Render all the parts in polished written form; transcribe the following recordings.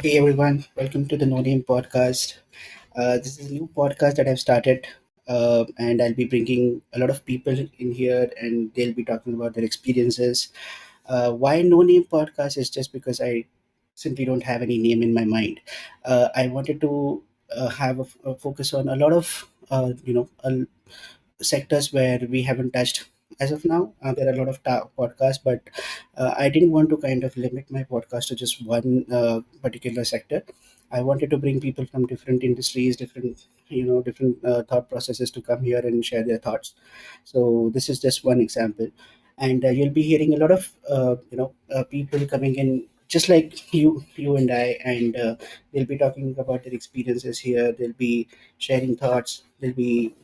Hey everyone, welcome to the NoName Podcast. This is a new podcast that I've started, and I'll be bringing a lot of people in here, and they'll be talking about their experiences. Why NoName Podcast is just because I simply don't have any name in my mind. I wanted to have a focus on a lot of sectors where we haven't touched as of now. There are a lot of podcasts, but I didn't want to kind of limit my podcast to just one particular sector. I wanted to bring people from different industries, different thought processes to come here and share their thoughts. So this is just one example, and you'll be hearing a lot of people coming in, just like you and I, and they'll be talking about their experiences here. They'll be sharing thoughts. They'll be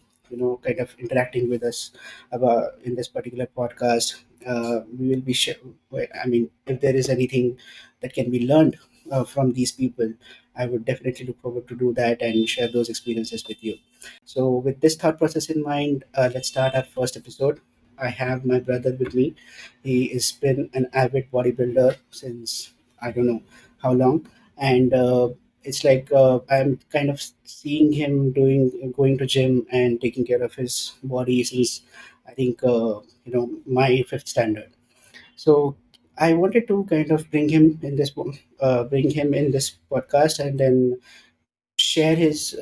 kind of interacting with us about in this particular podcast. We will be I mean, if there is anything that can be learned from these people, I would definitely look forward to do that and share those experiences with you. So with this thought process in mind, let's start our first episode. I have my brother with me. He has been an avid bodybuilder since I don't know how long, and it's like I'm kind of seeing him doing going to gym and taking care of his body since I think my fifth standard. So I wanted to kind of bring him in this podcast, and then share his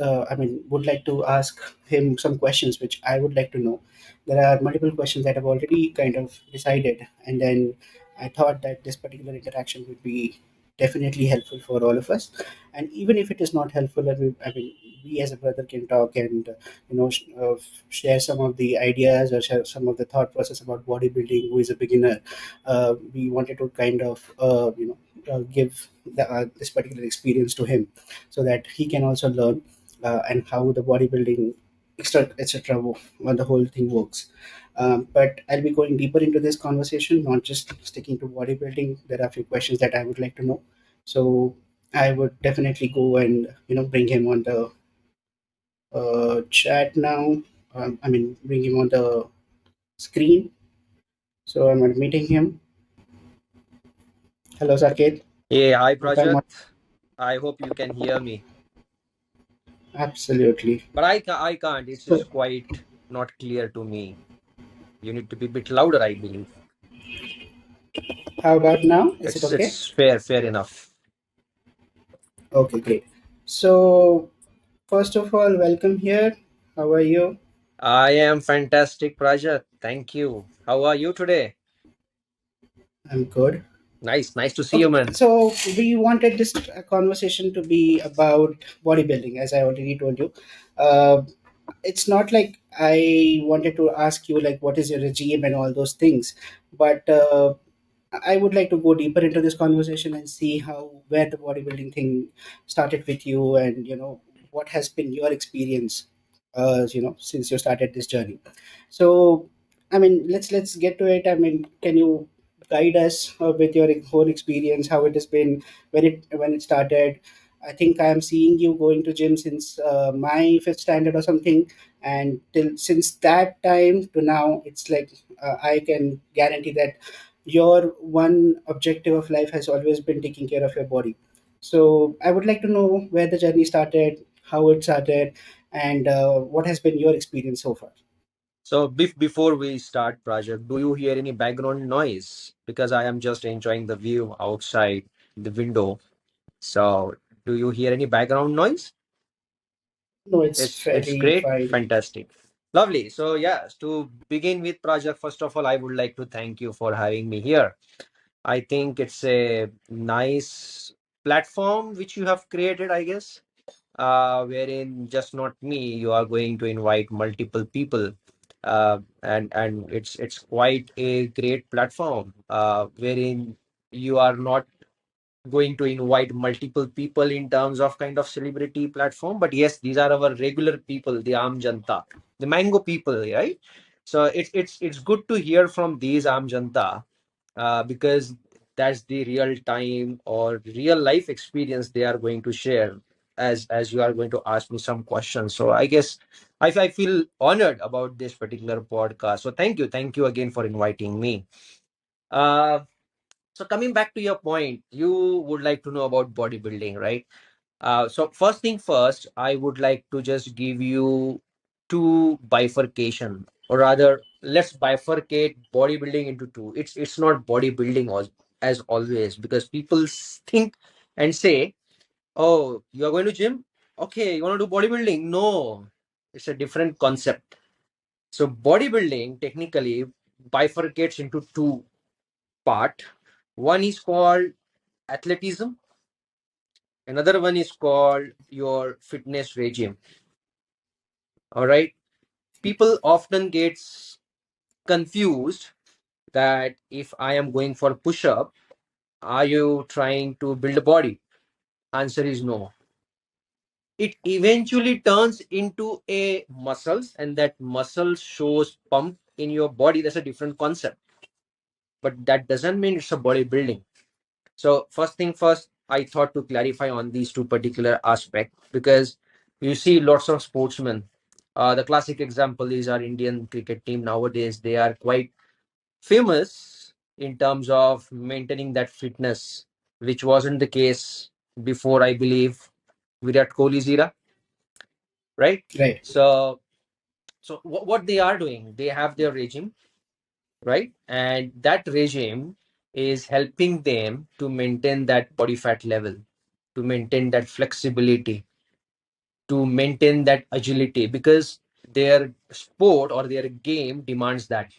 would like to ask him some questions which I would like to know. There are multiple questions that I've already kind of decided, and then I thought that this particular interaction would be definitely helpful for all of us. And even if it is not helpful, we as a brother can talk and share some of the ideas or share some of the thought process about bodybuilding. Who is a beginner? We wanted to kind of give this particular experience to him so that he can also learn and how the bodybuilding etc when the whole thing works. But I'll be going deeper into this conversation, not just sticking to bodybuilding. There are a few questions that I would like to know, so I would definitely go and bring him on the chat now. Bring him on the screen. So I'm meeting him. Hello, Saket. Hey, hi If I'm on, Prajat. I hope you can hear me. absolutely. But I can't. It's So quite not clear to me. You need to be a bit louder, I believe. how about now? Is it okay? It's fair enough. Okay, great. So first of all, welcome here. How are you? I am fantastic, Prajat. Thank you. How are you today? I'm good. Nice to see you, Okay, man. so we wanted this conversation to be about bodybuilding, as I already told you. Uh, it's not like I wanted to ask you like what is your regime and all those things, but I would like to go deeper into this conversation and see how where the bodybuilding thing started with you, and what has been your experience, since you started this journey. So, let's get to it. Can you guide us with your whole experience, how it has been when it started? I think I am seeing you going to gym since my fifth standard or something, and till since that time to now, it's like I can guarantee that your one objective of life has always been taking care of your body. So I would like to know where the journey started, how it started, and what has been your experience so far. So before we start, Prajat, do you hear any background noise? Because I am just enjoying the view outside the window. So do you hear any background noise? No, it's It's fairly great, fine. fantastic, lovely. So yes, to begin with, Project, first of all, I would like to thank you for having me here. I think it's a nice platform which you have created, I guess, wherein just not me, you are going to invite multiple people, and it's quite a great platform, wherein you are not going to invite multiple people in terms of kind of celebrity platform, but yes, these are our regular people, the aam janta, the mango people, right? So it's good to hear from these aam janta, because that's the real time or real life experience they are going to share, as you are going to ask me some questions. So I guess I feel honored about this particular podcast. So thank you again for inviting me. uh So coming back to your point, you would like to know about bodybuilding, right? So first thing first, I would like to just give you two bifurcation, or rather, let's bifurcate bodybuilding into two. It's not bodybuilding as always, because people think and say, "Oh, you are going to gym? Okay, you want to do bodybuilding?" No, it's a different concept. So bodybuilding technically bifurcates into two part. One is called athleticism. Another one is called your fitness regime. All right. People often gets confused that if I am going for push up, are you trying to build a body? Answer is no. It eventually turns into a muscles, and that muscle shows pump in your body. That's a different concept, but that doesn't mean it's a bodybuilding. So first thing first, I thought to clarify on these two particular aspects, because you see lots of sportsmen. The classic example is our Indian cricket team nowadays. They are quite famous in terms of maintaining that fitness, which wasn't the case before, I believe, Virat Kohli's era, right? Right. So what they are doing, they have their regime, right? And that regime is helping them to maintain that body fat level, to maintain that flexibility, to maintain that agility, because their sport or their game demands that.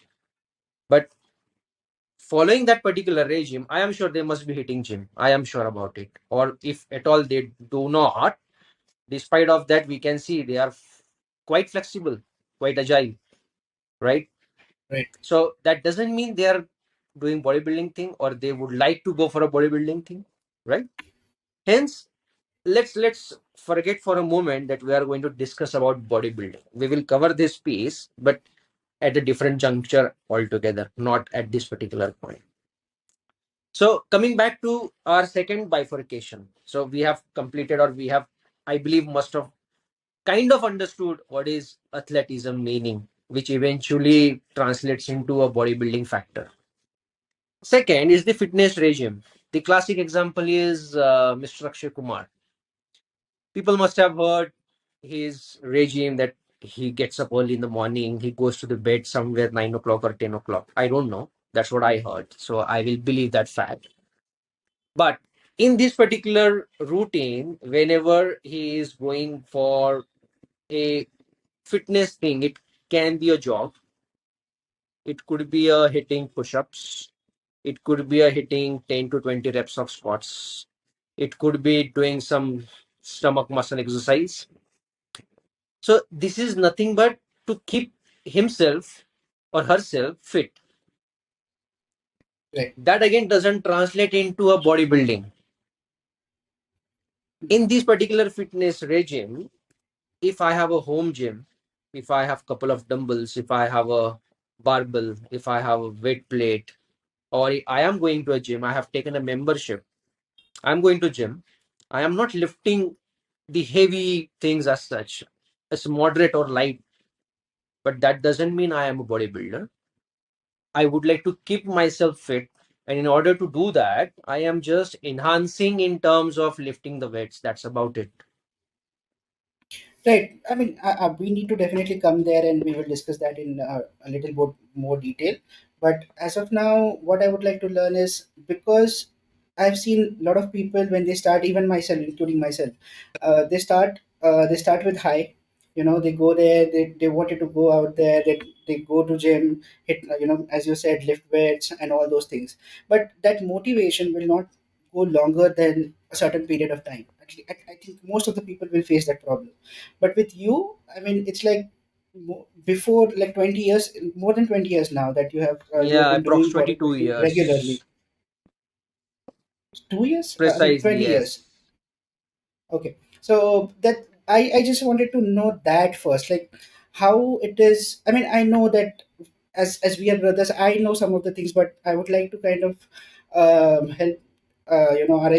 But following that particular regime, I am sure they must be hitting gym. I am sure about it. Or if at all they do not, despite of that, we can see they are quite flexible, quite agile, right? Right. So that doesn't mean they are doing bodybuilding thing or they would like to go for a bodybuilding thing, right? Hence, let's forget for a moment that we are going to discuss about bodybuilding. We will cover this piece, but at a different juncture altogether, not at this particular point. So coming back to our second bifurcation, so we have completed, or we have, I believe, must have kind of understood what is athleticism meaning, which eventually translates into a bodybuilding factor. Second is the fitness regime. The classic example is Mr. Akshay Kumar. People must have heard his regime that he gets up early in the morning, he goes to the bed somewhere 9 o'clock or 10 o'clock. I don't know. That's what I heard. So I will believe that fact. But in this particular routine, whenever he is going for a fitness thing, it can be a jog, it could be a hitting push ups, it could be a hitting 10 to 20 reps of squats, it could be doing some stomach muscle exercise. So this is nothing but to keep himself or herself fit. Right. That again doesn't translate into a bodybuilding. In this particular fitness regime, if I have a home gym, if I have couple of dumbbells, if I have a barbell, if I have a weight plate, or I am going to a gym, I have taken a membership, I'm going to gym, I am not lifting the heavy things as such. It's moderate or light, but that doesn't mean I am a bodybuilder. I would like to keep myself fit. And in order to do that, I am just enhancing in terms of lifting the weights. That's about it. Right. I mean, we need to definitely come there, and we will discuss that in a little bit more detail. But as of now, what I would like to learn is, because I've seen a lot of people when they start, even myself, including myself, they start with high. They go there. They wanted to go out there. They go to gym, hit, as you said, lift weights and all those things. But that motivation will not go longer than a certain period of time. Actually, I think most of the people will face that problem. But with you, I mean, it's like before, like 20 years, more than 20 years now that you have Yeah, been doing approximately two bodybuilding regularly. years. 2 years? I mean, Precisely, 20 years. yes. Okay. So that I just wanted to know that first, like how it is. I mean, I know that as we are brothers, I know some of the things, but I would like to kind of help our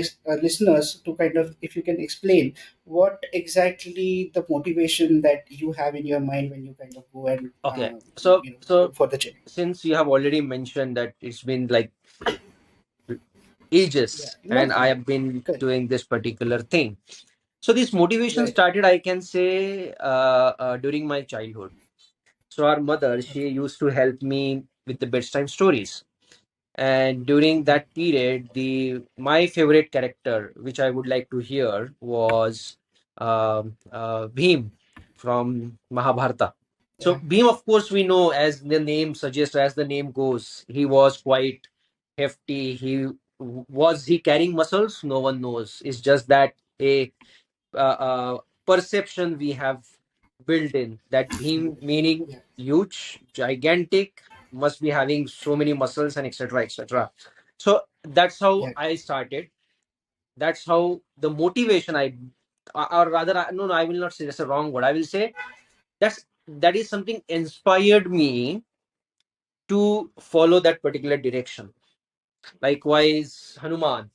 listeners to kind of, if you can explain what exactly the motivation that you have in your mind when you kind of go and Okay. So go for the gym. since you have already mentioned that it's been like Yeah. ages, and Not I have been correct. doing this particular thing. So this motivation Right. started, I can say, during my childhood. So our mother, she Okay. used to help me with the bedtime stories. And during Mhm. that period, the my favorite character, which I would like to hear, was Bhim from Mahabharata. So Yeah. Bhim, of course, we know, as the name suggests, as the name goes, he was quite hefty. Was he carrying muscles? No one knows. It's just that a perception we have built in that Bhim meaning Yeah. huge, gigantic, must be having so many muscles and etc. etc. So that's how Yeah. I started. That's how the motivation or rather, no, no, I will not say that's a wrong word. I will say that is something inspired me to follow that particular direction. Likewise, Hanuman,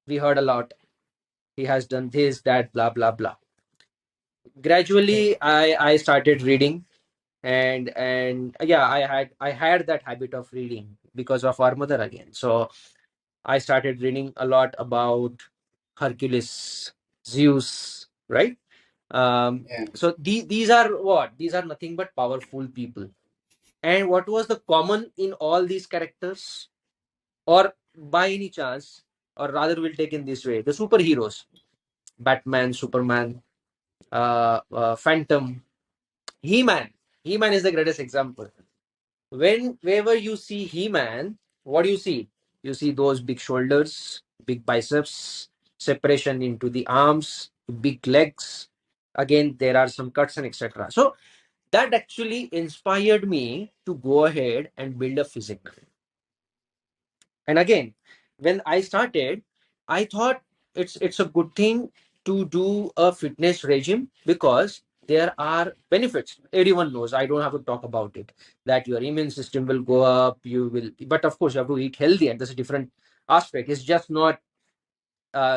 we heard a lot. He has done this, that, blah, blah, blah. Right. Gradually, I started reading, and yeah, I had that habit of reading because of our mother again. So I started reading a lot about Hercules, Zeus, right? Yeah. So these are what? These are nothing but powerful people. And what was the common in all these characters? Or by any chance, or rather, we'll take in this way: the superheroes, Batman, Superman, Phantom, He-Man. He-Man is the greatest example. Whenever you see He-Man, what do you see? You see those big shoulders, big biceps, separation into the arms, big legs. Again, there are some cuts and etc. So that actually inspired me to go ahead and build a physique. And again, when I started, I thought it's a good thing to do a fitness regime because there are benefits. Everyone knows. I don't have to talk about it. That your immune system will go up. You will, but of course, you have to eat healthy, and that's a different aspect. It's just not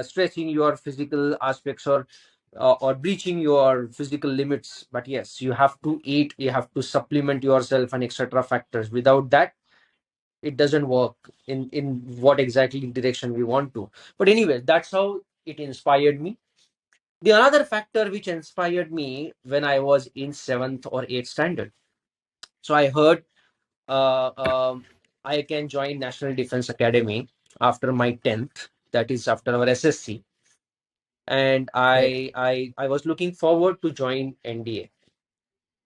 stretching your physical aspects or breaching your physical limits. But yes, you have to eat. You have to supplement yourself and etc. factors. Without that, it doesn't work in what exactly direction we want to. But anyway, that's how it inspired me. The another factor which inspired me when I was in 7th or 8th standard, so I heard uh, um, I can join National Defense Academy after my 10th, that is after our SSC. And Right. I was looking forward to join NDA.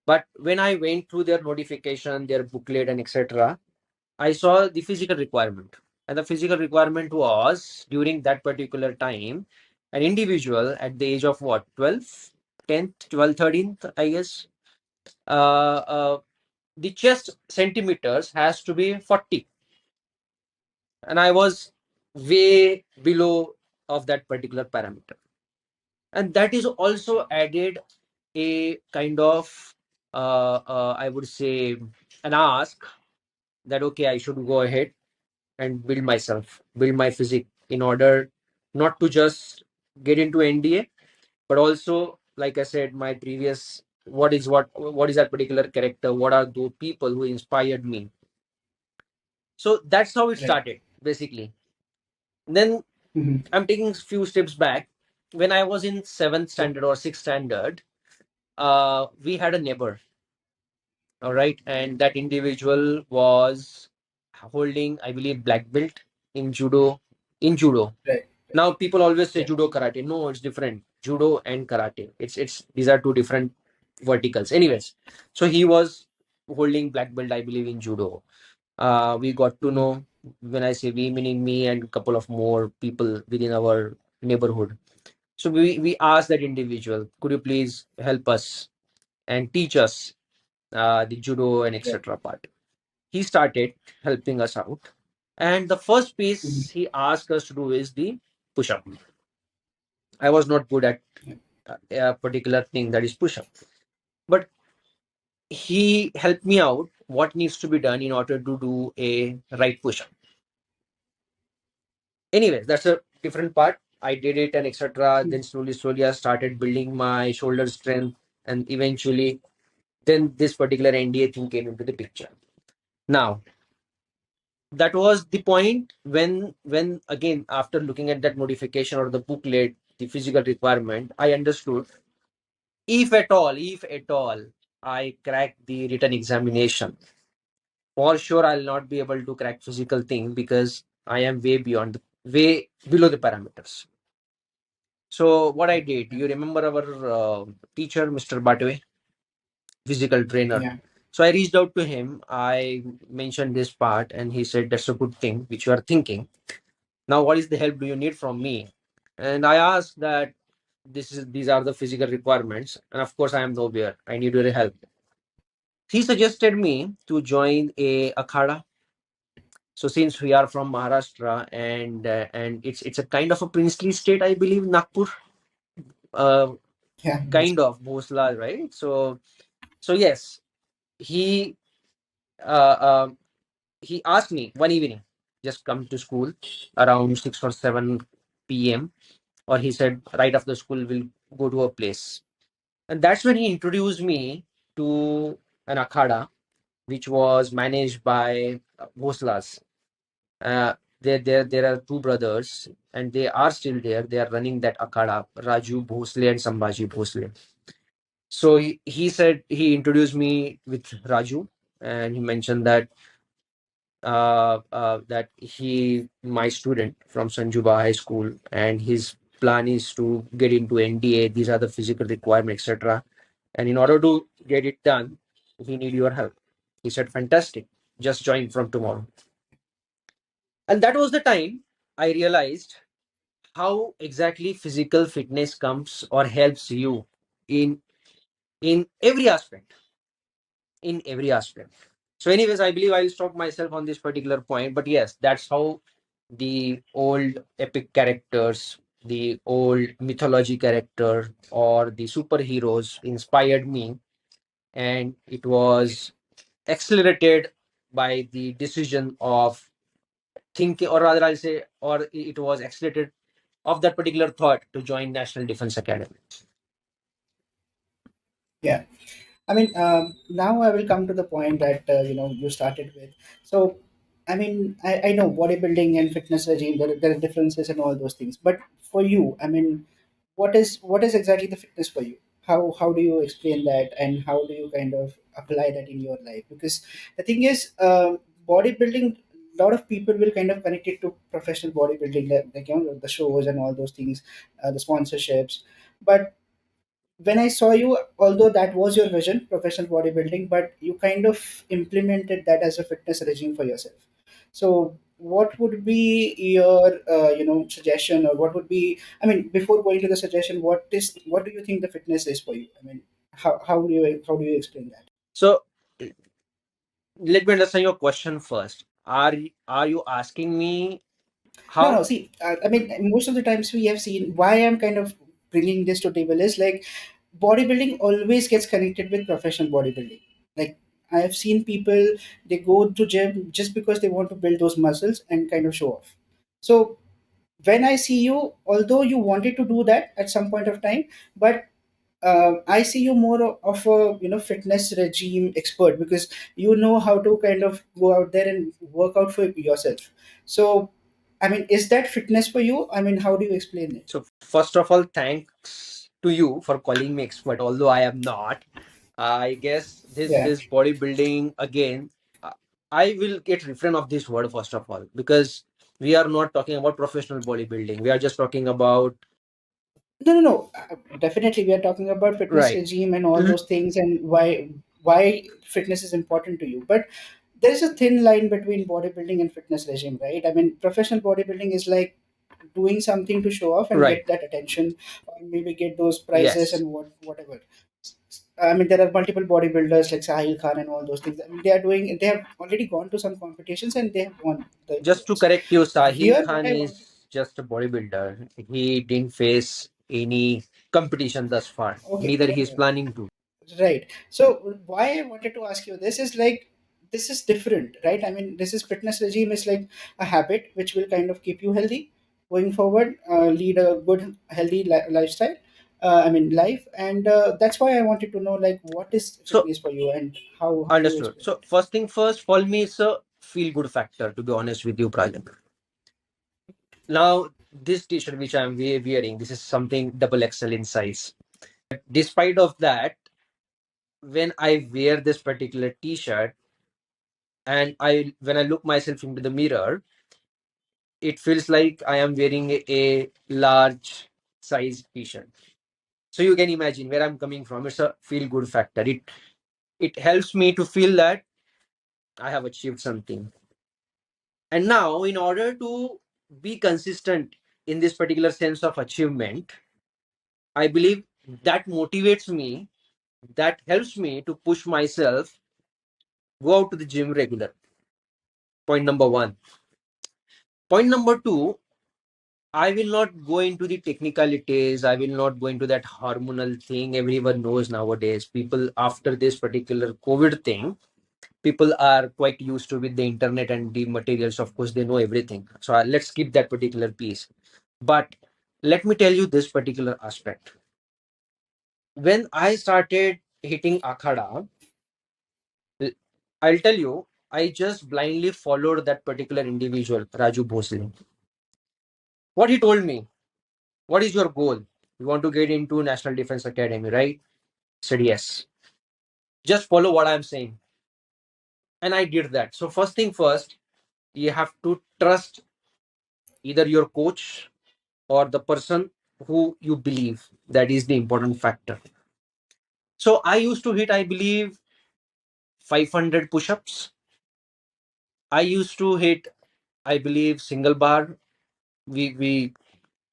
But when I went through their notification, their booklet and etc., I saw the physical requirement. And the physical requirement was during that particular time, an individual at the age of what, 12, 10th, 12, 13th, I guess, uh, the chest centimeters has to be 40. And I was way below of that particular parameter. And that is also added a kind of, I would say, an ask that, okay, I should go ahead and build myself, build my physique in order not to just get into NDA, but also, like I said, my previous what is that particular character? What are those people who inspired me? So that's how it Right. started, basically. Then Mhm. I'm taking a few steps back. When I was in seventh Yeah. standard or sixth standard, we had a neighbor, all right, and that individual was holding, I believe, black belt in judo. In judo, Right. now people always say Yeah. judo karate. No, it's different. Judo and karate. It's these are two different verticals. Anyways, so he was holding black belt, I believe, in judo. We got to Mhm. know, when I say we, meaning me and a couple of more people within our neighborhood. So we asked that individual, could you please help us and teach us the judo and Right. etc. part. He started helping us out, and the first Mhm. piece he asked us to do is the push up. I was not good at Yeah. a particular thing, that is push up, but he helped me out what needs to be done in order to do a right push up. Anyways, that's a different part. I did it and etc. Then Mhm. slowly I started building my shoulder strength, and eventually then this particular NDA thing came into the picture. Now, that was the point when again, after looking at that notification or the booklet, the physical requirement, I understood, if at all I crack the written examination, for sure I'll not be able to crack physical thing because I am way below the parameters. So what I did, you remember our teacher, Mr. Batwe, physical trainer. Yeah, So I reached out to him. I mentioned this part, and he said, "That's a good thing which you are thinking. Now, what is the help do you need from me?" And I asked that these are the physical requirements, and of course, I am nowhere. I need your help. He suggested me to join a akhada. So since we are from Maharashtra, and it's a kind of a princely state, I believe, Nagpur, uh, yeah, kind of Bhosla, right? So yes, he uh, uh, he asked me one evening, just come to school around 6 or 7 p.m. Or he said, right after school, we'll go to a place. And that's when he introduced me to an akhada, which was managed by Bhoslas. There are two brothers, and they are still there. They are running that akhada, Raju Bhosle and Sambhaji Bhosle. So he said, he introduced me with Raju, and he mentioned that he my student from Sanjuba High School, and his plan is to get into NDA. These are the physical requirements, etc. And in order to get it done, he need your help. He said, "Fantastic, just join from tomorrow." And that was the time I realized how exactly physical fitness comes or helps you in in every aspect, in every aspect. So, anyways, I believe I'll stop myself on this particular point. But yes, that's how the old epic characters, the old mythology character, or the superheroes inspired me, and it was accelerated by the decision of thinking, or rather, I'll say, or it was accelerated of that particular thought to join National Defense Academy. yeah. I mean, now I will come to the point that you started with. So, I mean, I know bodybuilding and fitness regime. There are differences and all those things. But for you, I mean, what is exactly the fitness for you? How do you explain that, and how do you kind of apply that in your life? Because the thing is, bodybuilding. A lot of people will kind of connect it to professional bodybuilding, like the shows and all those things, the sponsorships. But when I saw you, although that was your vision, professional bodybuilding, but you kind of implemented that as a fitness regime for yourself. So, what would be your, suggestion, or what would be? I mean, before going to the suggestion, what do you think the fitness is for you? I mean, how do you explain that? So, let me understand your question first. Are you asking me No, no. how? See, I mean, most of the times we have seen why I'm kind of bringing this to table is like bodybuilding always gets connected with professional bodybuilding. Like I have seen people, they go to gym just because they want to build those muscles and kind of show off. So when I see you, although you wanted to do that at some point of time, but I see you more of a fitness regime expert because you know how to kind of go out there and work out for yourself. So, I mean, is that fitness for you? I mean, how do you explain it? So first of all, thanks to you for calling me expert. Although I am not, I guess this Yeah. this bodybuilding again. uh, I will get refrain of this word first of all, because we are not talking about professional bodybuilding. We are just talking about, No, no, no. Definitely, we are talking about fitness right. regime and all Mhm. those things, and why fitness is important to you. But there is a thin line between bodybuilding and fitness regime, right? I mean, professional bodybuilding is like doing something to show off and Right. get that attention, or maybe get those prizes Yes. and whatever. I mean, there are multiple bodybuilders like Sahil Khan and all those things. I mean, they have already gone to some competitions and they have won the Just to awards. correct you, Sahil Here, what Khan I is want, just a bodybuilder. He didn't face any competition thus far. okay, Neither he is okay. planning to. Right. So why I wanted to ask you this is like this is different, right? I mean, this is fitness regime is like a habit which will kind of keep you healthy going forward, lead a good healthy lifestyle. I mean, life, and that's why I wanted to know like what is So fitness for you and how do you understood. explain So it? first thing first, for me, sir. feel good factor, to be honest with you, Prajan. Now, this t-shirt which I'm wearing, this is something double XL in size. But despite of that, when I wear this particular t-shirt and when I look myself into the mirror, it feels like I am wearing a large size t-shirt. So you can imagine where I'm coming from. It's a feel good factor. It helps me to feel that I have achieved something. And now, in order to be consistent in this particular sense of achievement, I believe that motivates me, that helps me to push myself, go out to the gym regular. Point number one. Point number two, I will not go into the technicalities. I will not go into that hormonal thing. Everyone knows nowadays. People, after this particular COVID thing, people are quite used to with the internet and the materials. Of course, they know everything. So let's skip that particular piece. But let me tell you this particular aspect. When I started hitting Akhada, I'll tell you, I just blindly followed that particular individual, Raju Bhosle. What he told me, what is your goal? You want to get into National Defense Academy, right? I said yes. Just follow what I'm saying. And I did that. So first thing first, you have to trust either your coach or the person who you believe. That is the important factor. So I used to hit, I believe, 500 push-ups. I used to hit, I believe, single bar. We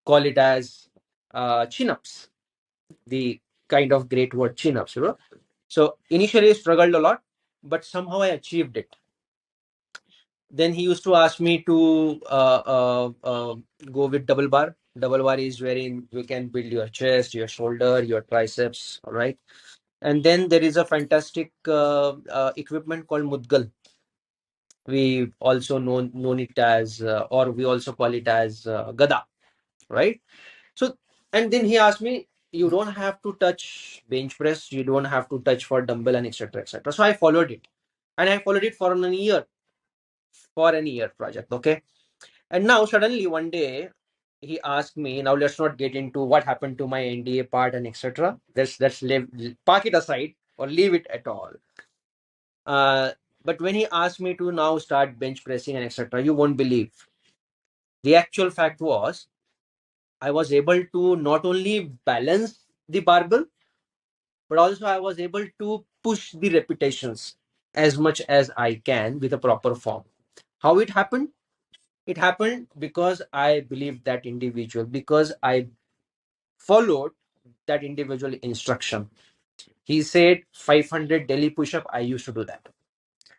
call it as chin-ups, the kind of great word chin-ups. So initially I struggled a lot, but somehow I achieved it. Then he used to ask me to go with double bar. Double bar is wherein you can build your chest, your shoulder, your triceps. All right. And then there is a fantastic equipment called Mudgal. We also known it as, or we also call it as Gada, right? So, and then he asked me, you don't have to touch bench press, you don't have to touch for dumbbell and etc. etc. So I followed it, and I followed it for an year project. Okay, and now suddenly one day he asked me. Now let's not get into what happened to my NDA part and etc. Let's leave, park it aside or leave it at all. Uh, but when he asked me to now start bench pressing and etc., you won't believe. The actual fact was I was able to not only balance the barbell, but also I was able to push the repetitions as much as I can with a proper form. How it happened? It happened because I believed that individual, because I followed that individual instruction. He said 500 daily push up. I used to do that.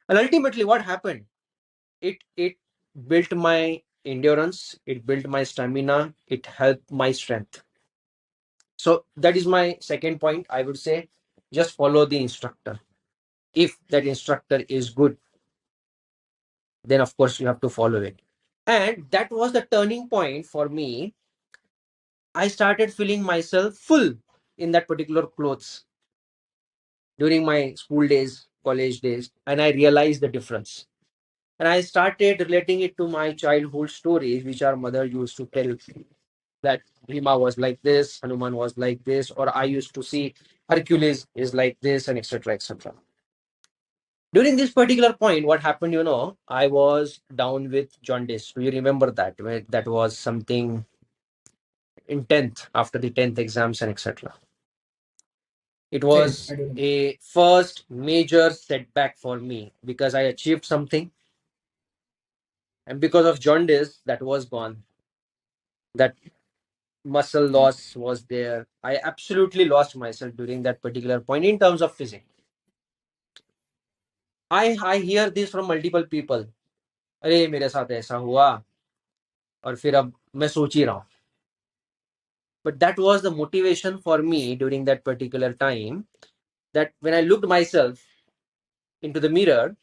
And ultimately, what happened? It built my endurance, it built my stamina, it helped my strength. So that is my second point. I would say just follow the instructor. If that instructor is good, then of course you have to follow it. And that was the turning point for me. I started feeling myself full in that particular clothes during my school days, college days, and I realized the difference. And I started relating it to my childhood stories, which our mother used to tell, that Bhima was like this, Hanuman was like this, or I used to see Hercules is like this, and etc. etc. During this particular point, what happened, I was down with jaundice. Do you remember that? That was something in 10th, after the 10th exams and etc. It Yeah, I was do remember. a first major setback for me because I achieved something, and because of jaundice, that was gone. That muscle Yeah, loss was there. I absolutely lost myself during that particular point in terms of physics. I hear this from multiple people. अरे मेरे साथ ऐसा हुआ और फिर अब मैं सोच ही रहा हूँ. But that was the motivation for me during that particular time, that when I looked myself into the mirror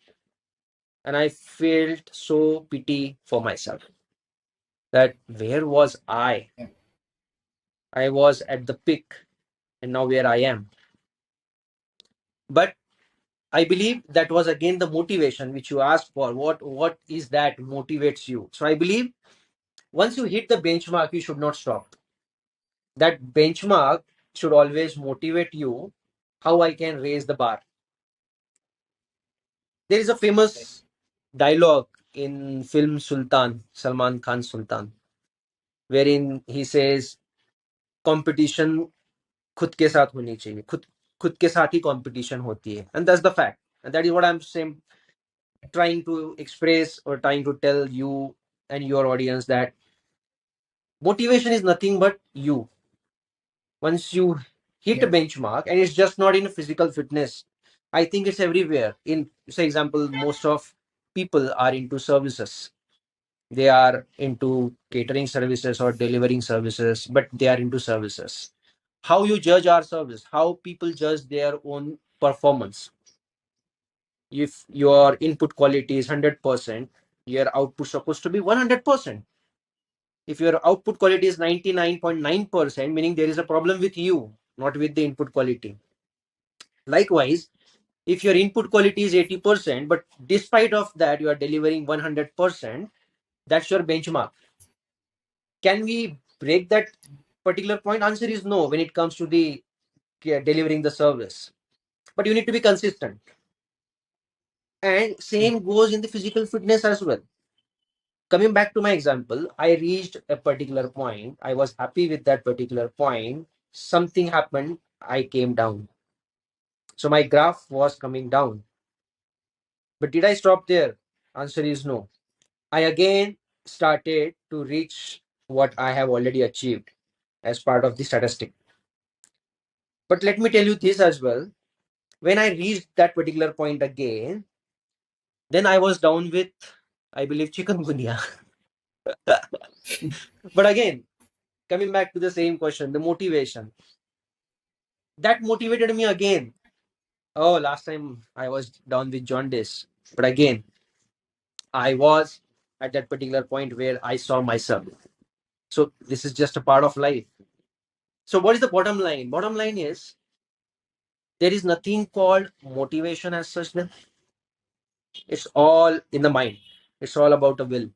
and I felt so pity for myself, that where was I? yeah, I was at the peak, and now where I am. But I believe that was again the motivation which you asked for. What is that motivates you? So I believe once you hit the benchmark, you should not stop. That benchmark should always motivate you. How I can raise the bar. There is a famous dialogue in film Sultan, Salman Khan Sultan, wherein he says competition खुद के साथ होनी चाहिए. खुद के साथ ही competition होती है. And that's the fact. And that is what I'm saying, trying to express or trying to tell you and your audience that motivation is nothing but you. Once you hit a Yeah. benchmark, and it's just not in physical fitness, I think it's everywhere. In, say, example, most of people are into services. They are into catering services or delivering services, but they are into services. How you judge our service, how people judge their own performance. If your input quality is 100%, your output supposed to be 100%. If your output quality is 99.9%, meaning there is a problem with you, not with the input quality. Likewise, if your input quality is 80%, but despite of that, you are delivering 100%, that's your benchmark. Can we break that particular point? Answer is no when it comes to the delivering the service. But you need to be consistent. And same goes in the physical fitness as well. Coming back to my example, I reached a particular point. I was happy with that particular point. Something happened. I came down. So my graph was coming down. But did I stop there? Answer is no. I again started to reach what I have already achieved as part of the statistic. But let me tell you this as well. When I reached that particular point again, then I was down with, I believe, chikungunya. But again, coming back to the same question, the motivation that motivated me again. Oh, last time I was down with jaundice, but again, I was at that particular point where I saw myself. So this is just a part of life. So what is the bottom line? Bottom line is there is nothing called motivation as such. Then it's all in the mind. It's all about a will.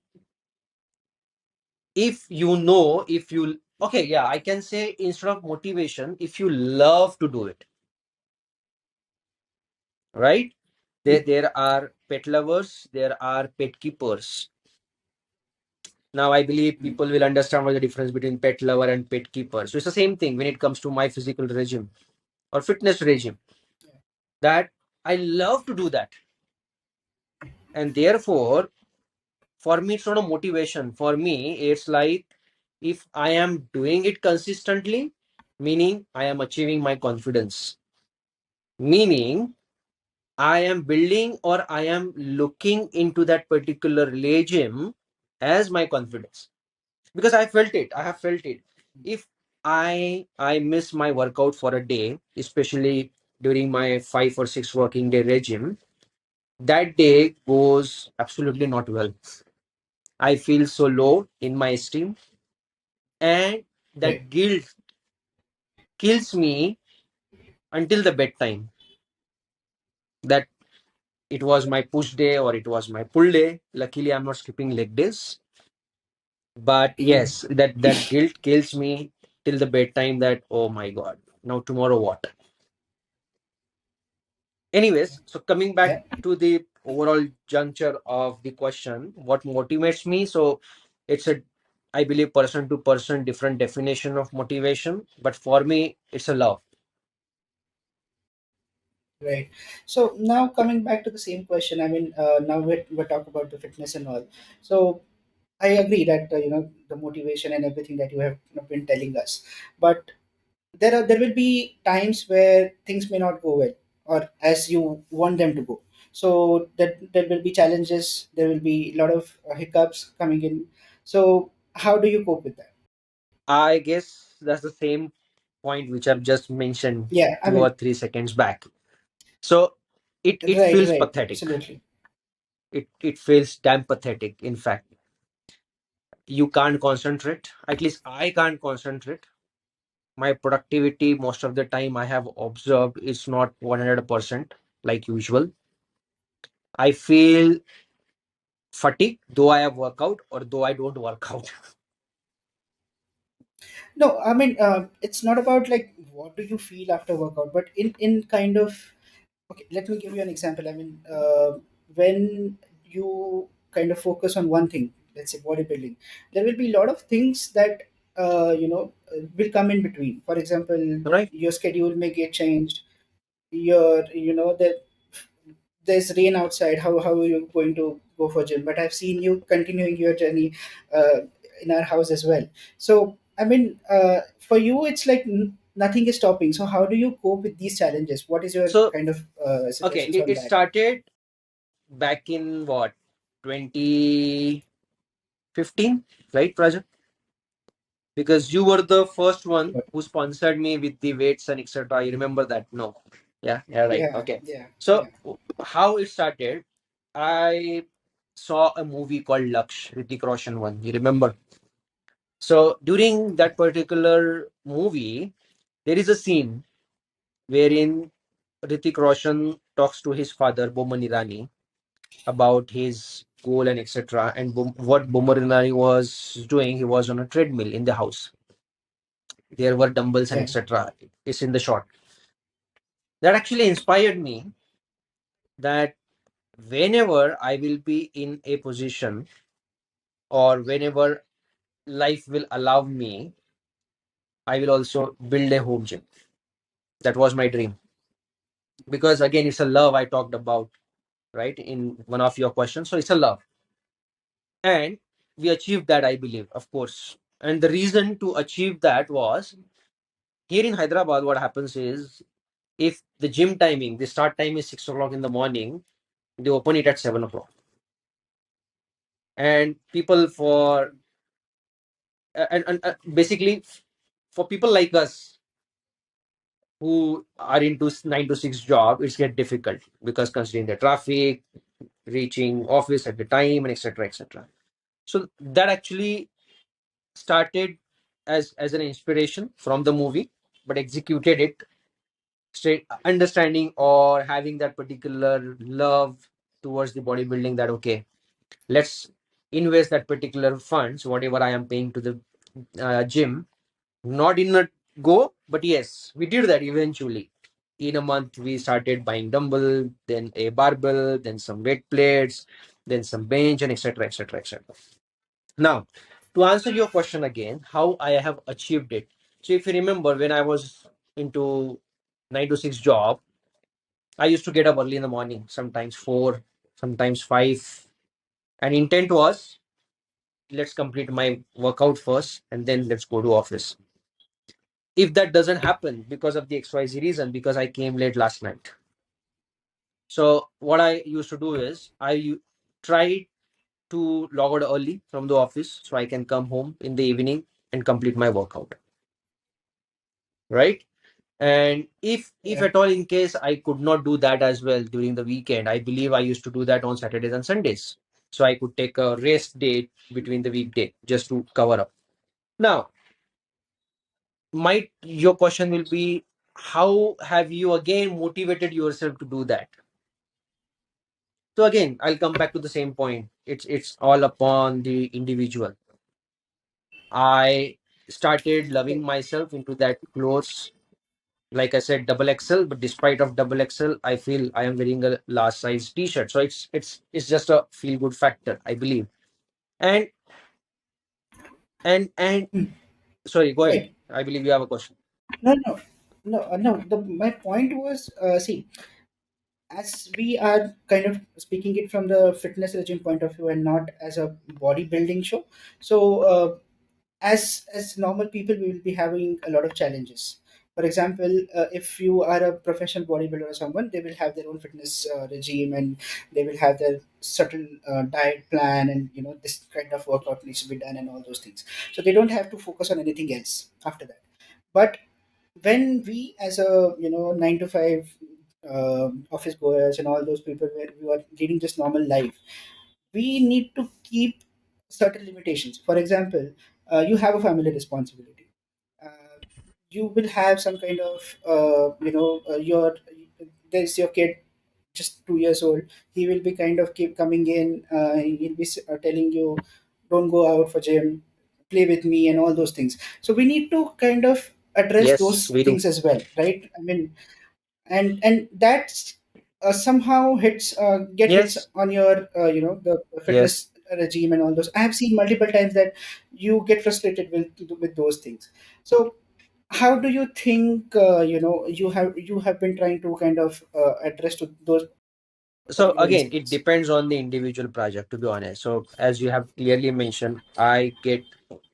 If you know, if you okay, yeah, I can say instead of motivation, if you love to do it, right? There are pet lovers, there are pet keepers. Now I believe people will understand what the difference between pet lover and pet keeper. So it's the same thing when it comes to my physical regime or fitness regime, that I love to do that. And therefore, for me, it's not a motivation. For me, it's like if I am doing it consistently, meaning I am achieving my confidence, meaning I am building or I am looking into that particular regime as my confidence. Because I felt it. I have felt it. If I miss my workout for a day, especially during my 5 or 6 working day regime, that day goes absolutely not well. I feel so low in my esteem, and Right. that guilt kills me until the bedtime. That it was my push day or it was my pull day. Luckily, I'm not skipping leg days. But yes, that guilt kills me till the bedtime. That, oh my god, now tomorrow what? Anyways, so coming back Yeah. to the overall juncture of the question, what motivates me? So it's a, I believe, person to person different definition of motivation. But for me, it's a love. Right. So now coming back to the same question, I mean, now we're talking about the fitness and all. So I agree that the motivation and everything that you have been telling us, but there will be times where things may not go well or as you want them to go. So that there will be challenges. There will be a lot of hiccups coming in. So how do you cope with that? I guess that's the same point which I've just mentioned Yeah. I 2 or 3 seconds back. So it right, feels right, pathetic. absolutely. It feels damn pathetic. In fact, you can't concentrate. At least I can't concentrate. My productivity most of the time I have observed is not 100%. like usual. I feel fatigue though I have workout or though I don't work out. No, I mean, it's not about like what do you feel after workout, but in kind of, okay, let me give you an example. I mean, when you kind of focus on one thing, let's say bodybuilding, there will be a lot of things that will come in between. For example, Right? your schedule may get changed. Your, that there's rain outside. How are you going to go for gym? But I've seen you continuing your journey uh, in our house as well. So I mean, for you, it's like nothing is stopping. So how do you cope with these challenges? What is your So kind of okay, suggestions on it that? started back in what, 2015, right, Praja? Because you were the first one But who sponsored me with the weights and etc. You remember that? No. Yeah, yeah, right. yeah, Okay. yeah, So yeah, how it started, I saw a movie called Laksh, Hrithik Roshan one. You remember? So during that particular movie, there is a scene wherein Hrithik Roshan talks to his father, Boman Irani, about his goal and etc. And what Boman Irani was doing, he was on a treadmill in the house. There were dumbbells and yeah. etc. It's in the shot. That actually inspired me that whenever I will be in a position or whenever life will allow me, I will also build a home gym. That was my dream. Because again, it's a love I talked about, right? In one of your questions. So it's a love. And we achieved that, I believe, of course. And the reason to achieve that was here in Hyderabad, what happens is if the gym timing, the start time is 6 o'clock in the morning, they open it at 7 o'clock. And people for and basically for people like us who are into 9 to 6 job, it's get difficult because considering the traffic, reaching office at the time, and etc. etc. So that actually started as an inspiration from the movie, but executed it straight understanding or having that particular love towards the bodybuilding that okay, let's invest that particular funds, whatever I am paying to the gym, not in a go, but yes, we did that eventually. In a month, we started buying dumbbell, then a barbell, then some weight plates, then some bench, and etc. etc. etc. Now, to answer your question again, how I have achieved it. So, if you remember, when I was into 9 to 6 job, I used to get up early in the morning, sometimes 4, sometimes 5. And intent was let's complete my workout first and then let's go to office. If that doesn't happen because of the XYZ reason, because I came late last night. So, what I used to do is try to log out early from the office so I can come home in the evening and complete my workout. Right. And if Yeah. at all in case I could not do that as well during the weekend, I believe I used to do that on Saturdays and Sundays. So I could take a rest day between the weekday just to cover up. Now, your question will be how have you again motivated yourself to do that? So again, I'll come back to the same point. It's all upon the individual. I started loving Okay. myself into that clothes. Like I said, double XL, but despite of double XL, I feel I am wearing a large size T-shirt. So it's just a feel good factor, I believe. And and Hmm. sorry, go ahead. Right. I believe you have a question. No, no, no, no. My point was, see, as we are kind of speaking it from the fitness regime point of view and not as a bodybuilding show. So, as normal people, we will be having a lot of challenges. For example, if you are a professional bodybuilder or someone, they will have their own fitness regime, and they will have their certain diet plan, and this kind of workout needs to be done and all those things. So they don't have to focus on anything else after that. But when we as a 9 to 5 office goers and all those people where we are leading just normal life, we need to keep certain limitations. For example, you have a family responsibility. uh, you will have some kind of your there's your kid, just 2 years old, he will be kind of keep coming in. He'll be telling you, "Don't go out for gym, play with me," and all those things. So we need to kind of address Yes, those we do. things as well, right? I mean, and that somehow hits Yes, on your the yes. fitness regime and all those. I have seen multiple times that you get frustrated with those things. So how do you think you have been trying to kind of address to those So particular again, it incidents? depends on the individual project, to be honest. So as you have clearly mentioned, I get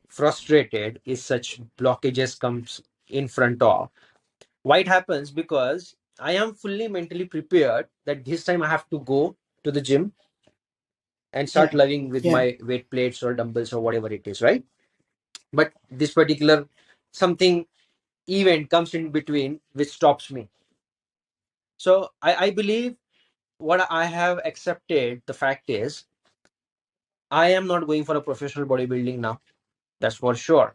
frustrated if such blockages comes in front of. Why it happens? Because I am fully mentally prepared that this time I have to go to the gym and start Yeah, loving with yeah, my weight plates or dumbbells or whatever it is, right? But this particular something event comes in between which stops me. So I believe what I have accepted the fact is I am not going for a professional bodybuilding now. That's for sure.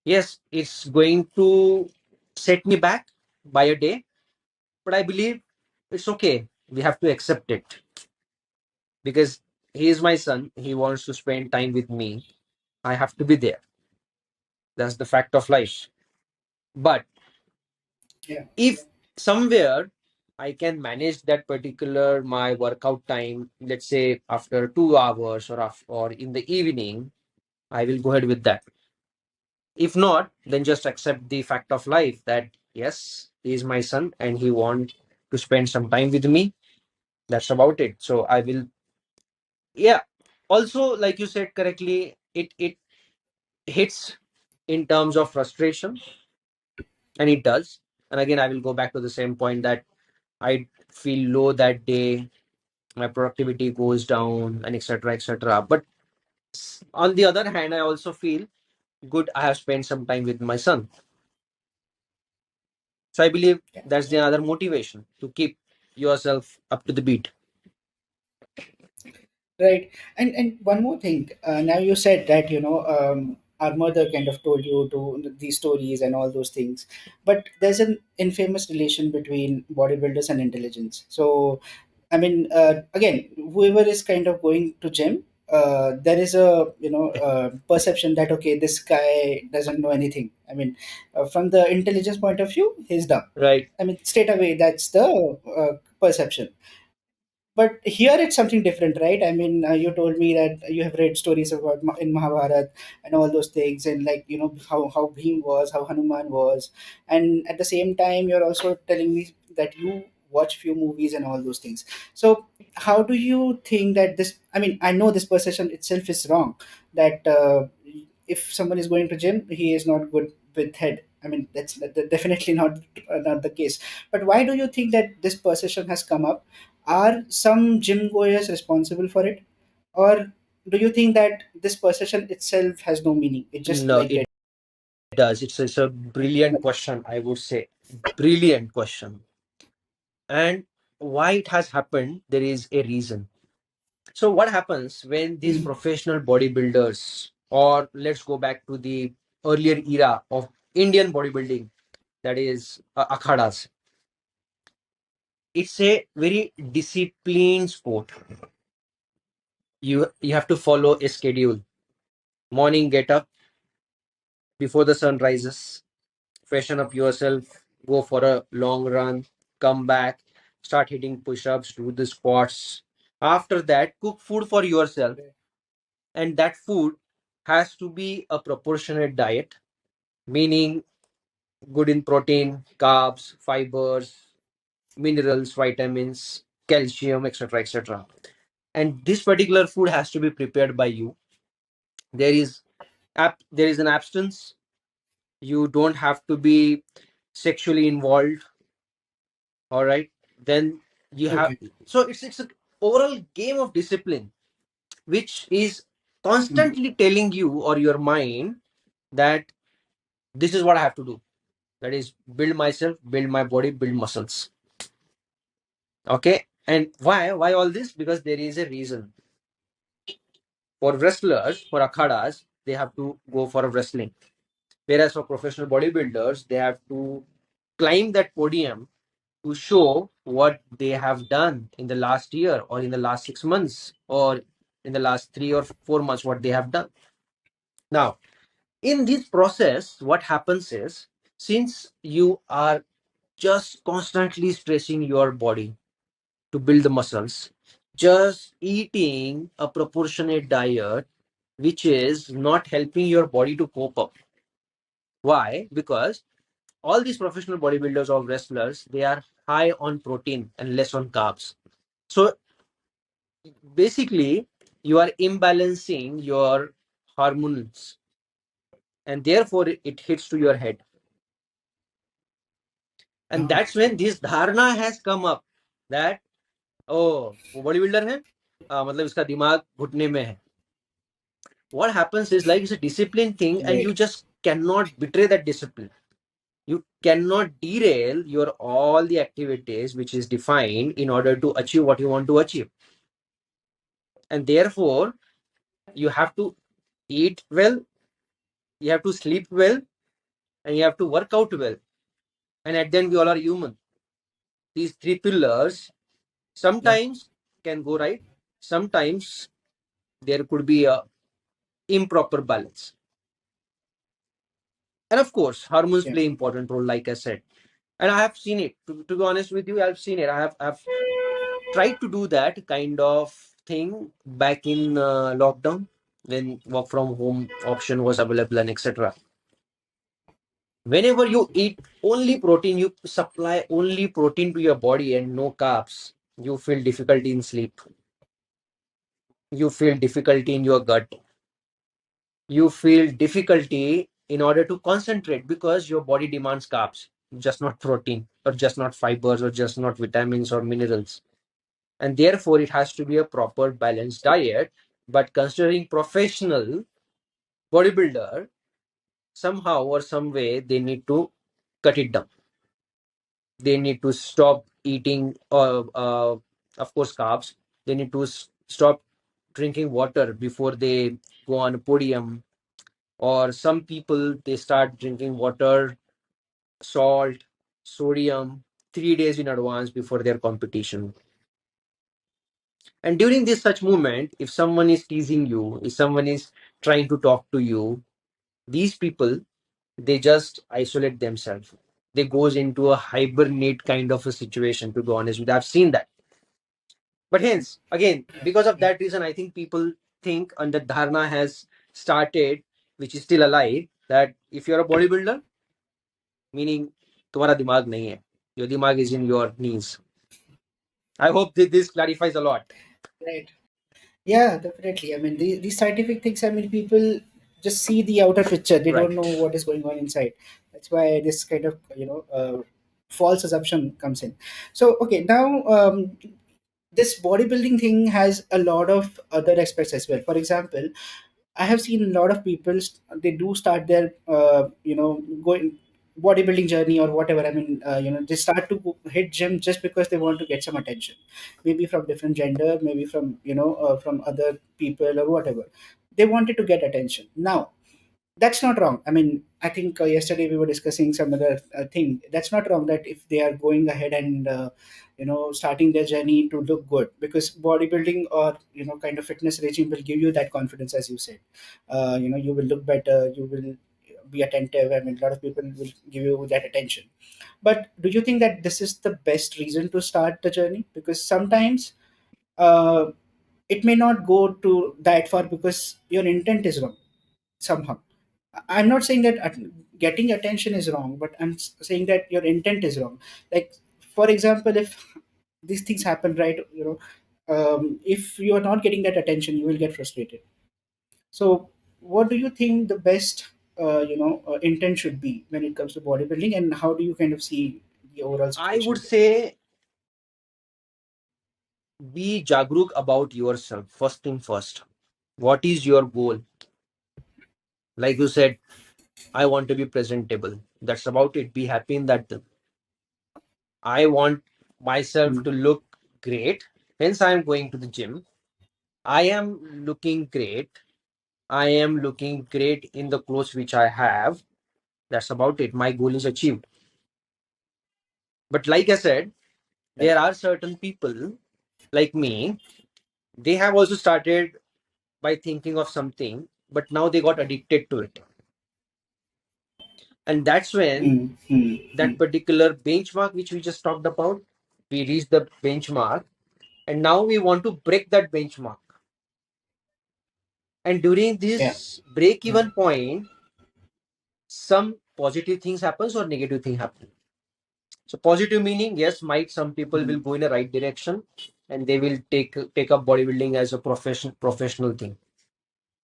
Yes, it's going to set me back by a day, but I believe it's okay. We have to accept it because he is my son. He wants to spend time with me. I have to be there. That's the fact of life. But yeah. if somewhere I can manage that particular my workout time, let's say after 2 hours or in the evening, I will go ahead with that. If not, then just accept the fact of life that yes, he is my son and he wants to spend some time with me. That's about it. So I will, yeah. Also, like you said correctly, it hits in terms of frustration, and it does. And again, I will go back to the same point that I feel low that day, my productivity goes down, and etc. etc. But on the other hand, I also feel good. I have spent some time with my son. So I believe that's the other motivation to keep yourself up to the beat. Right. And one more thing. Now you said that our mother kind of told you to these stories and all those things, but there's an infamous relation between bodybuilders and intelligence. So I mean, again, whoever is kind of going to gym, there is a perception that okay, this guy doesn't know anything. I mean, from the intelligence point of view, he's dumb. Right. I mean, straight away, that's the perception. But here it's something different, right? I mean, you told me that you have read stories about in Mahabharat and all those things, and like how Bhim was, how Hanuman was, and at the same time you're also telling me that you watch few movies and all those things. So how do you think that this? I mean, I know this perception itself is wrong. That if someone is going to gym, he is not good with head. I mean, that's definitely not the case. But why do you think that this perception has come up? Are some gym goers responsible for it? Or do you think that this perception itself has no meaning? It's just No, like it that. does. It's a brilliant question, I would say. Brilliant question. And why it has happened, there is a reason. So, what happens when these Mhm. professional bodybuilders, or let's go back to the earlier era of Indian bodybuilding, that is akhadas, it's a very disciplined sport. You have to follow a schedule. Morning, get up before the sun rises, freshen up yourself, go for a long run, come back, start hitting push-ups, do the squats. After that, cook food for yourself, and that food has to be a proportionate diet, meaning good in protein, carbs, fibers, minerals, vitamins, calcium, etc., etc. And this particular food has to be prepared by you. There is there is an abstinence. You don't have to be sexually involved. All right. Then you have, Okay. so it's an overall game of discipline which is Mhm. constantly telling you or your mind that this is what I have to do. That is build myself, build my body, build muscles. Okay. And why all this? Because there is a reason. For wrestlers, for akhadas, they have to go for a wrestling. Whereas for professional bodybuilders, they have to climb that podium to show what they have done in the last year or in the last 6 months or in the last 3 or 4 months, what they have done. Now, in this process, what happens is, since you are just constantly stressing your body to build the muscles, just eating a proportionate diet, which is not helping your body to cope up. Why? Because all these professional bodybuilders or wrestlers, they are high on protein and less on carbs. So basically, you are imbalancing your hormones, and therefore it hits to your head. And Uh, that's when this dharna has come up that, oh, वो body builder है, मतलब इसका दिमाग घुटने में है. What happens is, like, it's a discipline thing, and right. you just cannot betray that discipline. You cannot derail your all the activities which is defined in order to achieve what you want to achieve. And therefore, you have to eat well, you have to sleep well, and you have to work out well. And at the end, we all are human. These three pillars Yeah. sometimes can go right, sometimes there could be a improper balance. And of course, hormones Yeah. play important role, like I said. And I have seen it. To be honest with you, I've seen it. I've tried to do that kind of thing back in lockdown, when work from home option was available and etc. Whenever you eat only protein, you supply only protein to your body and no carbs, you feel difficulty in sleep, you feel difficulty in your gut, you feel difficulty in order to concentrate because your body demands carbs, just not protein or just not fibers or just not vitamins or minerals. And therefore it has to be a proper balanced diet. But considering professional bodybuilder, somehow or some way they need to cut it down. They need to stop eating of course carbs. They need to stop drinking water before they go on a podium. Or some people, they start drinking water, salt, sodium 3 days in advance before their competition. And during this such moment, if someone is teasing you, if someone is trying to talk to you, these people, they just isolate themselves. They goes into a hibernate kind of a situation, to be honest with you. I've seen that. But hence, again, because of Yeah. that reason, I think people think, and the dharna has started, which is still alive, that if you're a bodybuilder, meaning तुम्हारा दिमाग नहीं है, your dimag is in your knees. I hope that this clarifies a lot. Right. Yeah, definitely. I mean, these scientific things, I mean, people just see the outer picture. They don't know Right. what is going on inside. That's why this kind of, false assumption comes in. So, okay, now this bodybuilding thing has a lot of other aspects as well. For example, I have seen a lot of people, they do start their, going bodybuilding journey or whatever. I mean, they start to hit gym just because they want to get some attention, maybe from different gender, maybe from, from other people or whatever. They wanted to get attention. Now, that's not wrong. I mean, I think yesterday we were discussing some other thing. That's not wrong that if they are going ahead and starting their journey to look good, because bodybuilding or kind of fitness regime will give you that confidence, as you said. You will look better. You will be attentive. I mean, a lot of people will give you that attention. But do you think that this is the best reason to start the journey? Because sometimes uh, it may not go to that far because your intent is wrong somehow. I'm not saying that getting attention is wrong, but I'm saying that your intent is wrong. Like, for example, if these things happen, right? If you are not getting that attention, you will get frustrated. So, what do you think the best, intent should be when it comes to bodybuilding, and how do you kind of see the overall I would situation there? say, be jagruk about yourself. First thing first. What is your goal? Like you said, I want to be presentable. That's about it. Be happy in that. I want myself Mm. to look great. Hence, I am going to the gym. I am looking great. I am looking great in the clothes which I have. That's about it. My goal is achieved. But like I said, there Right. are certain people like me, they have also started by thinking of something, but now they got addicted to it. And that's when Mm, mm, that mm. particular benchmark which we just talked about, we reached the benchmark, and now we want to break that benchmark. And during Yeah. this break Yeah. even point, some positive things happens or negative thing happen. So positive meaning, yes, might some people will Mm. go in the right direction and they will take up bodybuilding as a professional thing.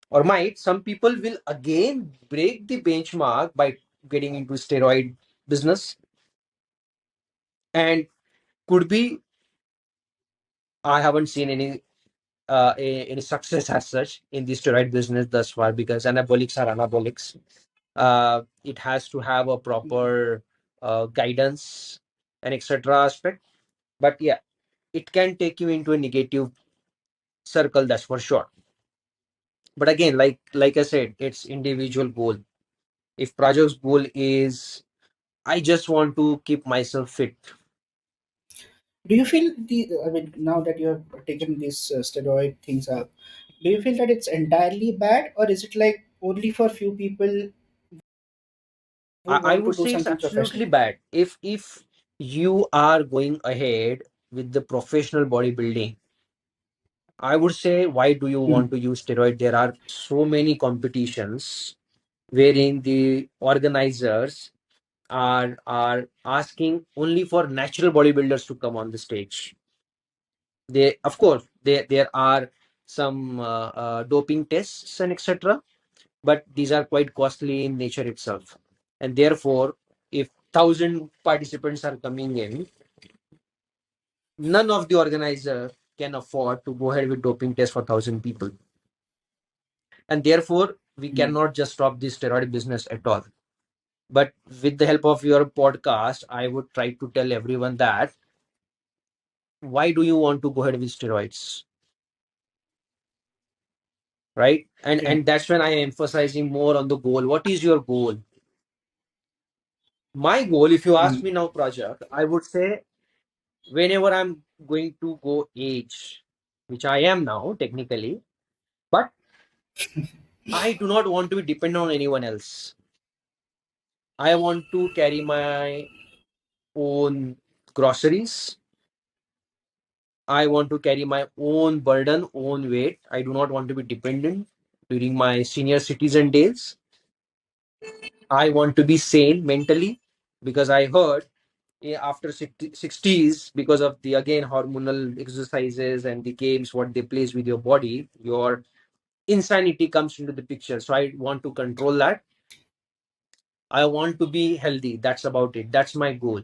Or might some people will again break the benchmark by getting into steroid business, and could be, I haven't seen any success as such in the steroid business thus far, because anabolics are anabolics. It has to have a Mm. proper guidance and etc. aspect. But yeah, it can take you into a negative circle, that's for sure. But again, like I said, it's individual goal. If Prajak's goal is, I just want to keep myself fit. Do you feel I mean, now that you have taken these steroid things up, do you feel that it's entirely bad, or is it like only for few people who I want to would do say it's something absolutely professionally? bad. If you are going ahead with the professional bodybuilding, I would say, why do you Hmm. want to use steroid? There are so many competitions wherein the organizers are asking only for natural bodybuilders to come on the stage. They, of course, there are some doping tests and etc., but these are quite costly in nature itself. And therefore, if 1,000 participants are coming in, none of the organizer can afford to go ahead with doping test for 1,000 people. And therefore, we Hmm. cannot just stop this steroid business at all. But with the help of your podcast, I would try to tell everyone that, why do you want to go ahead with steroids, right? and Yeah. and that's when I am emphasizing more on the goal. What is your goal? My goal, if you ask Hmm. me now, Project, I would say, whenever I'm going to go age, which I am now technically, but I do not want to be dependent on anyone else. I want to carry my own groceries. I want to carry my own burden, own weight. I do not want to be dependent during my senior citizen days. I want to be sane mentally, because I heard, after 60s, because of the again hormonal exercises and the games what they plays with your body, your insanity comes into the picture. So I want to control that. I want to be healthy. That's about it. That's my goal.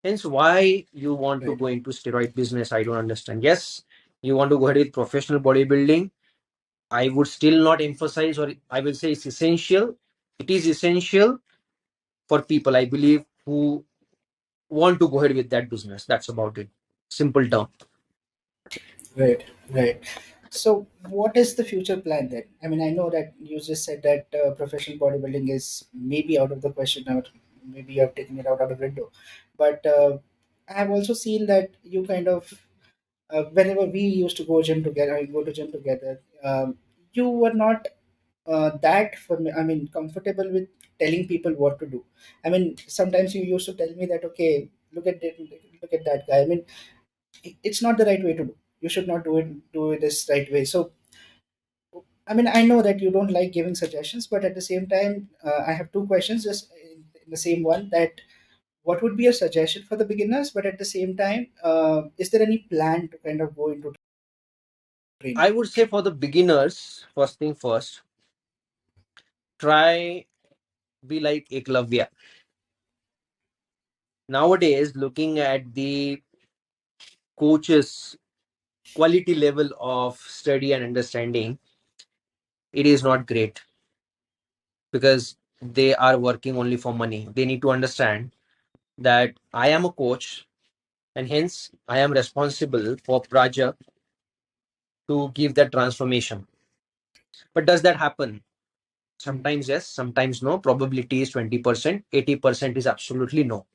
Hence, why you want to Right. go into steroid business, I don't understand. Yes, you want to go ahead with professional bodybuilding. I would still not emphasize, or I will say it's essential. It is essential for people, I believe, who want to go ahead with that business. That's about it. Simple term. Right. Right. So, what is the future plan then? I mean, I know that you just said that professional bodybuilding is maybe out of the question, or maybe you have taken it out of the window. But I have also seen that you kind of, whenever we used to go to gym together, you were not I mean, comfortable with telling people what to do. I mean, sometimes you used to tell me that, okay, look at that guy. I mean, it's not the right way to do. You should not do it this right way. So, I mean, I know that you don't like giving suggestions, but at the same time, I have two questions, just in the same one. That what would be a suggestion for the beginners, but at the same time, is there any plan to kind of go into training? I would say, for the beginners, first thing first, try be like Eklavya. Nowadays, looking at the coaches' quality level of study and understanding, it is not great, because they are working only for money. They need to understand that I am a coach, and hence I am responsible for project to give that transformation. But does that happen? Mm. Sometimes yes, sometimes no. Probability is 20%, 80% is absolutely no.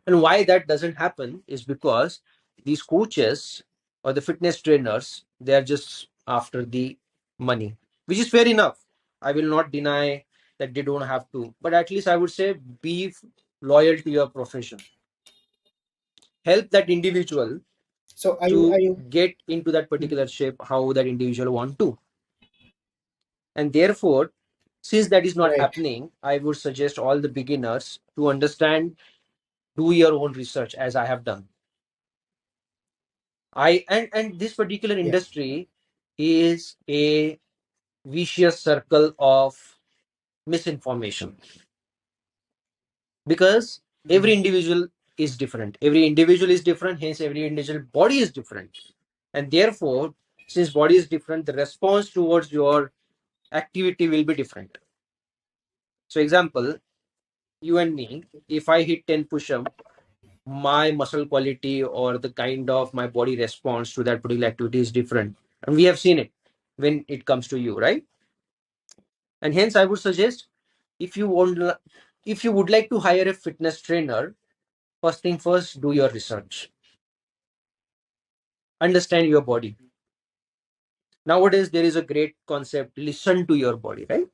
And why that doesn't happen is because these coaches or the fitness trainers, they are just after the money, which is fair enough. I will not deny that they don't have to, but at least I would say be loyal to your profession. Help that individual So are to you get into that particular Mhm. shape how that individual want to. And therefore, since that is not Right? happening, I would suggest all the beginners to understand, do your own research as I have done. And this particular Yeah. industry is a vicious circle of misinformation, because every Mhm. individual is different. Every individual is different, hence every individual body is different. And therefore, since body is different, the response towards your activity will be different. So example, you and me, if I hit 10 push-up, my muscle quality or the kind of my body response to that particular activity is different. And we have seen it when it comes to you, right? And hence I would suggest, if you want, if you would like to hire a fitness trainer, first thing first, do your research, understand your body. Nowadays there is a great concept, listen to your body, right?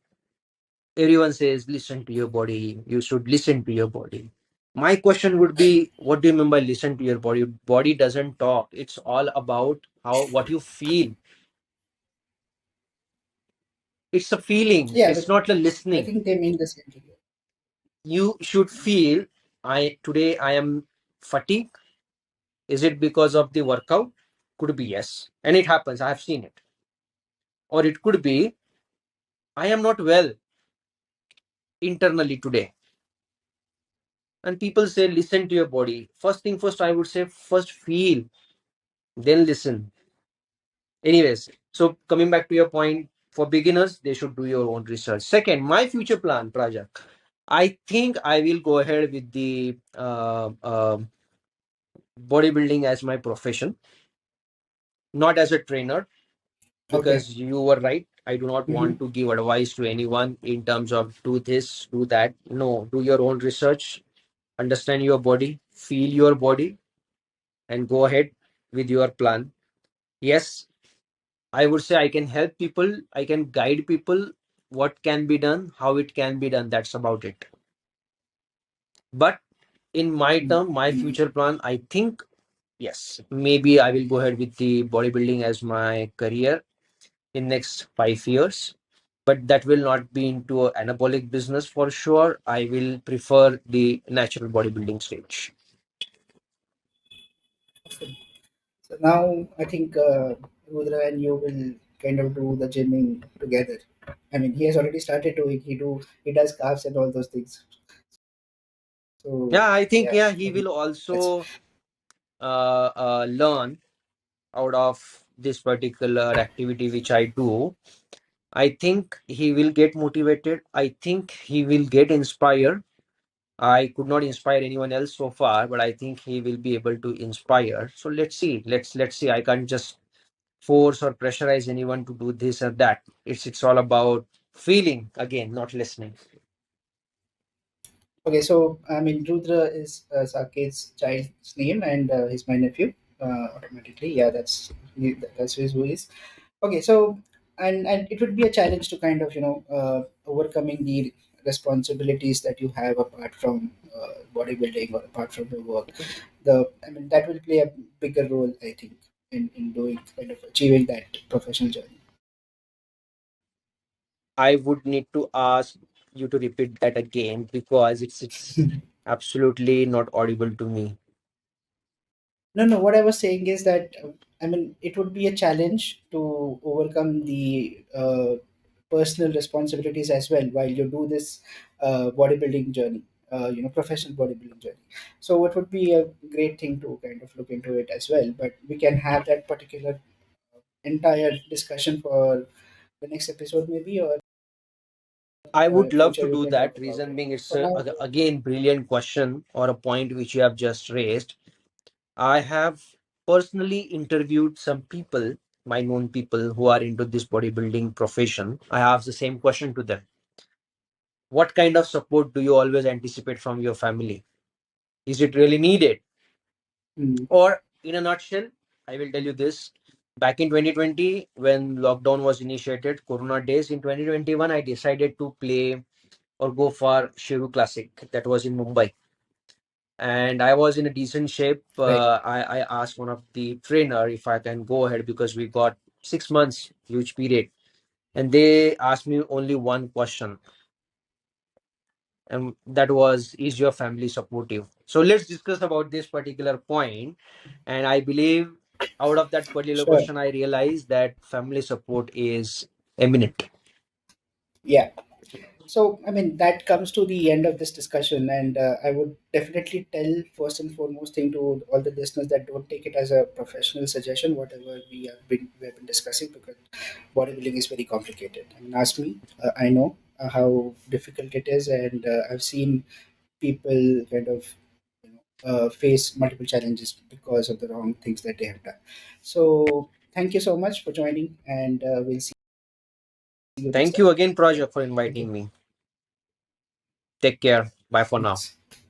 Everyone says listen to your body, you should listen to your body. My question would be, what do you mean by listen to your body? Body doesn't talk. It's all about how, what you feel. It's a feeling, Yeah, it's but not a I listening. think they mean the same to you. You should feel, I today I am fatigued. Is it because of the workout? Could be yes. And it happens. I have seen it. Or it could be, I am not well internally today. And people say, listen to your body. First thing first, I would say, first feel, then listen. Anyways, so coming back to your point, for beginners, they should do your own research. Second, my future plan, Praja. I think I will go ahead with the bodybuilding as my profession, not as a trainer, Okay. because you were right. I do not Hmm. want to give advice to anyone in terms of do this, do that. No, do your own research, understand your body, feel your body, and go ahead with your plan. Yes, I would say I can help people, I can guide people what can be done, how it can be done. That's about it. But in my term, my Hmm. future plan, I think, yes, maybe I will go ahead with the bodybuilding as my career in next 5 years. But that will not be into an anabolic business for sure. I will prefer the natural bodybuilding stage. So now I think Rudra and you will kind of do the gymming together. I mean, he has already started doing. He does calves and all those things. So Yeah, I think, yeah, yeah, he I mean will that's also learn out of this particular activity which I do. I think he will get motivated. I think he will get inspired. I could not inspire anyone else so far, but I think he will be able to inspire. So let's see. Let's see. I can't just force or pressurize anyone to do this or that. It's all about feeling again, not listening. okay. So I mean, Rudra is Saket's child's name, and he's my nephew. Automatically, yeah, that's who he is. Okay, so and it would be a challenge to kind of overcoming the responsibilities that you have apart from bodybuilding or apart from your work. The I mean that will play a bigger role, I think, in doing kind of achieving that professional journey. I would need to ask you to repeat that again because it's absolutely not audible to me. No, no. What I was saying is that I mean it would be a challenge to overcome the personal responsibilities as well while you do this bodybuilding journey, professional bodybuilding journey. So it would be a great thing to kind of look into it as well. But we can have that particular entire discussion for the next episode, maybe, or I would love to future we do can talk that. about Reason it. being, it's For now, again brilliant question or a point which you have just raised. I have personally interviewed some people, my known people who are into this bodybuilding profession. I asked the same question to them. What kind of support do you always anticipate from your family? Is it really needed? Mm. Or in a nutshell, I will tell you this. Back in 2020, when lockdown was initiated, Corona days, in 2021, I decided to play or go for Shiru Classic that was in Mumbai. And I was in a decent shape. Right. I asked one of the trainer if I can go ahead because we got 6 months, huge period. And they asked me only one question, and that was, is your family supportive? So let's discuss about this particular point. And I believe out of that particular Sure. question, I realized that family support is eminent. Yeah. So, I mean, that comes to the end of this discussion, and I would definitely tell first and foremost thing to all the listeners that don't take it as a professional suggestion, whatever we have been discussing, because bodybuilding is very complicated. I mean, ask me, I know how difficult it is, and I've seen people kind of face multiple challenges because of the wrong things that they have done. So, thank you so much for joining, and we'll see you next Thank time. you again, Yeah, Project, for thank you. inviting me. Take care. Bye for now. Thanks.